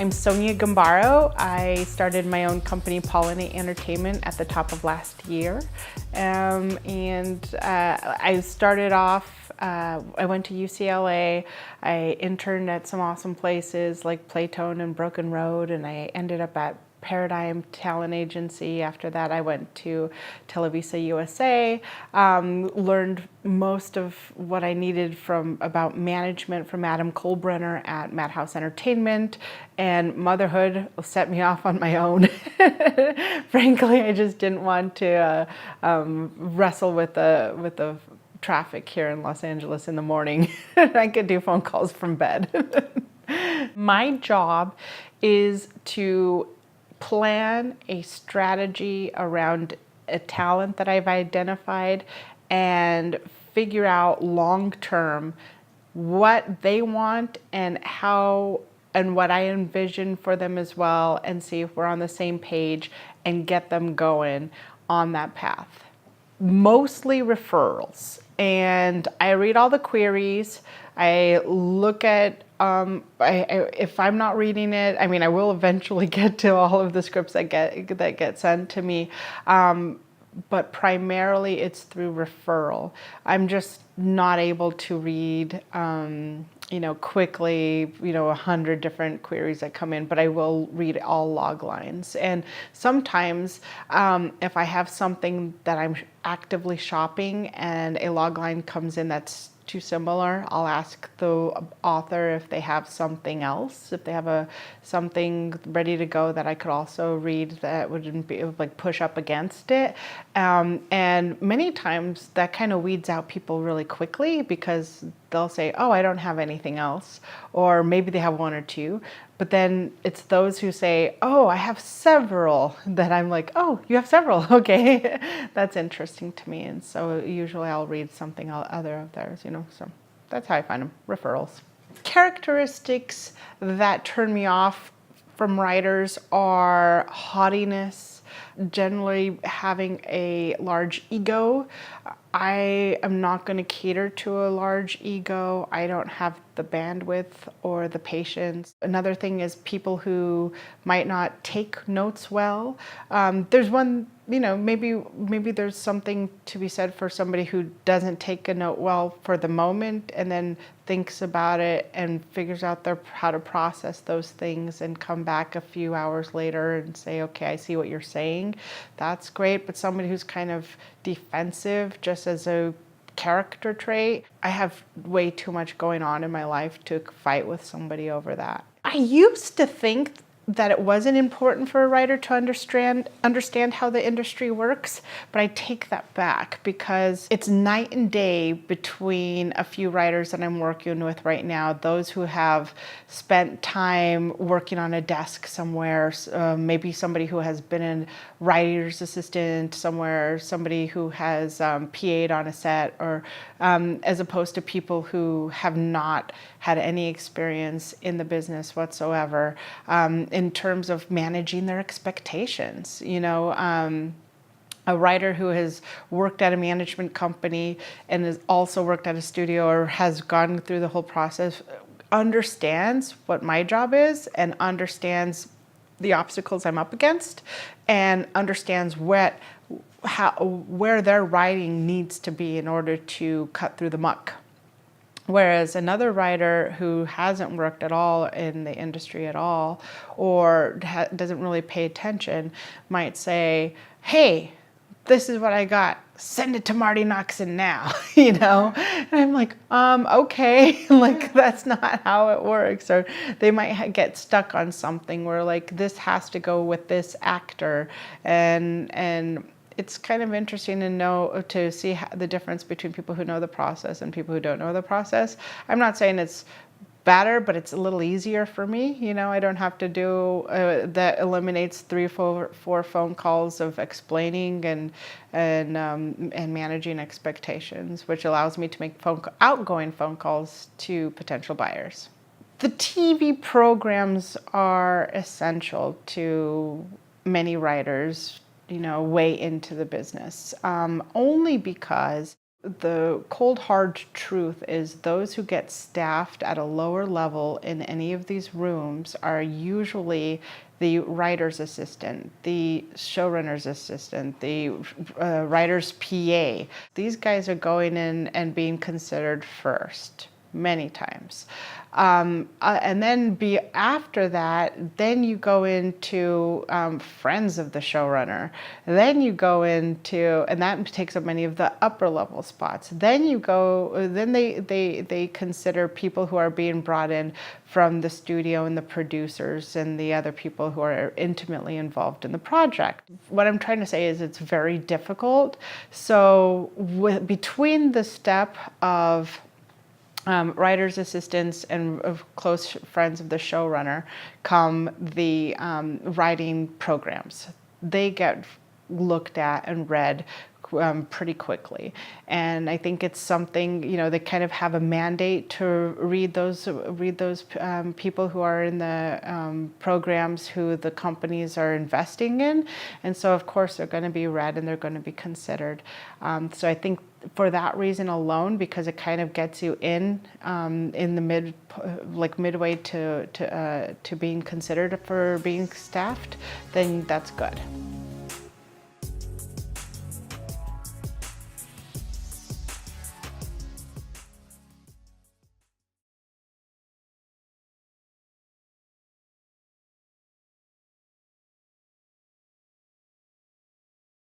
I'm Sonia Gambaro. I started my own company, Madhouse Entertainment, at the top of last year. I started off, I went to UCLA. I interned at some awesome places like Playtone and Broken Road, and I ended up at Paradigm Talent Agency. After that, I went to Televisa USA, learned most of what I needed about management from Adam Colbrenner at Madhouse Entertainment, and motherhood set me off on my own. Frankly, I just didn't want to wrestle with the traffic here in Los Angeles in the morning. I could do phone calls from bed. My job is to plan a strategy around a talent that I've identified and figure out long-term what they want and how and what I envision for them as well, and see if we're on the same page and get them going on that path. Mostly referrals, and I read all the queries. I look at if I'm not reading it, I mean, I will eventually get to all of the scripts that get sent to me, but primarily it's through referral. I'm just not able to read, quickly, 100 different queries that come in, but I will read all log lines. And sometimes if I have something that I'm actively shopping and a log line comes in that's too similar, I'll ask the author if they have something else, if they have something ready to go that I could also read that wouldn't be like push up against it. And many times that kind of weeds out people really quickly, because they'll say, oh, I don't have anything else, or maybe they have one or two. But then it's those who say, oh, I have several, that I'm like, oh, you have several, okay. That's interesting to me. And so usually I'll read something other of theirs, so that's how I find them, referrals. Characteristics that turn me off from writers are haughtiness, generally having a large ego. I am not going to cater to a large ego. I don't have the bandwidth or the patience. Another thing is people who might not take notes well. There's one, maybe there's something to be said for somebody who doesn't take a note well for the moment and then thinks about it and figures out how to process those things and come back a few hours later and say, okay, I see what you're saying. That's great. But somebody who's kind of defensive just as a character trait, I have way too much going on in my life to fight with somebody over that. I used to think that it wasn't important for a writer to understand how the industry works, but I take that back, because it's night and day between a few writers that I'm working with right now, those who have spent time working on a desk somewhere, maybe somebody who has been a writer's assistant somewhere, somebody who has PA'd on a set, or as opposed to people who have not had any experience in the business whatsoever, in terms of managing their expectations. A writer who has worked at a management company and has also worked at a studio or has gone through the whole process understands what my job is and understands the obstacles I'm up against and understands where their writing needs to be in order to cut through the muck. Whereas another writer who hasn't worked at all in the industry at all, or doesn't really pay attention, might say, hey, this is what I got, send it to Marty Noxon now, And I'm like, okay, like that's not how it works. Or they might get stuck on something where like, this has to go with this actor, and it's kind of interesting to see the difference between people who know the process and people who don't know the process. I'm not saying it's better, but it's a little easier for me. I don't have to do that. Eliminates 3 or 4 phone calls of explaining and managing expectations, which allows me to make outgoing phone calls to potential buyers. The TV programs are essential to many writers, way into the business, only because The cold hard truth is those who get staffed at a lower level in any of these rooms are usually the writer's assistant, the showrunner's assistant, the writer's PA. These guys are going in and being considered first many times. And then after that, then you go into friends of the showrunner. Then you go into, and that takes up many of the upper level spots. Then you go, then they consider people who are being brought in from the studio and the producers and the other people who are intimately involved in the project. What I'm trying to say is it's very difficult. So between the step of writer's assistants and close friends of the showrunner come the writing programs. They get looked at and read pretty quickly. And I think it's something, you know, they kind of have a mandate to read those people who are in the programs who the companies are investing in. And so of course they're going to be read and they're going to be considered. So I think for that reason alone, because it kind of gets you in the midway to being considered for being staffed, then that's good.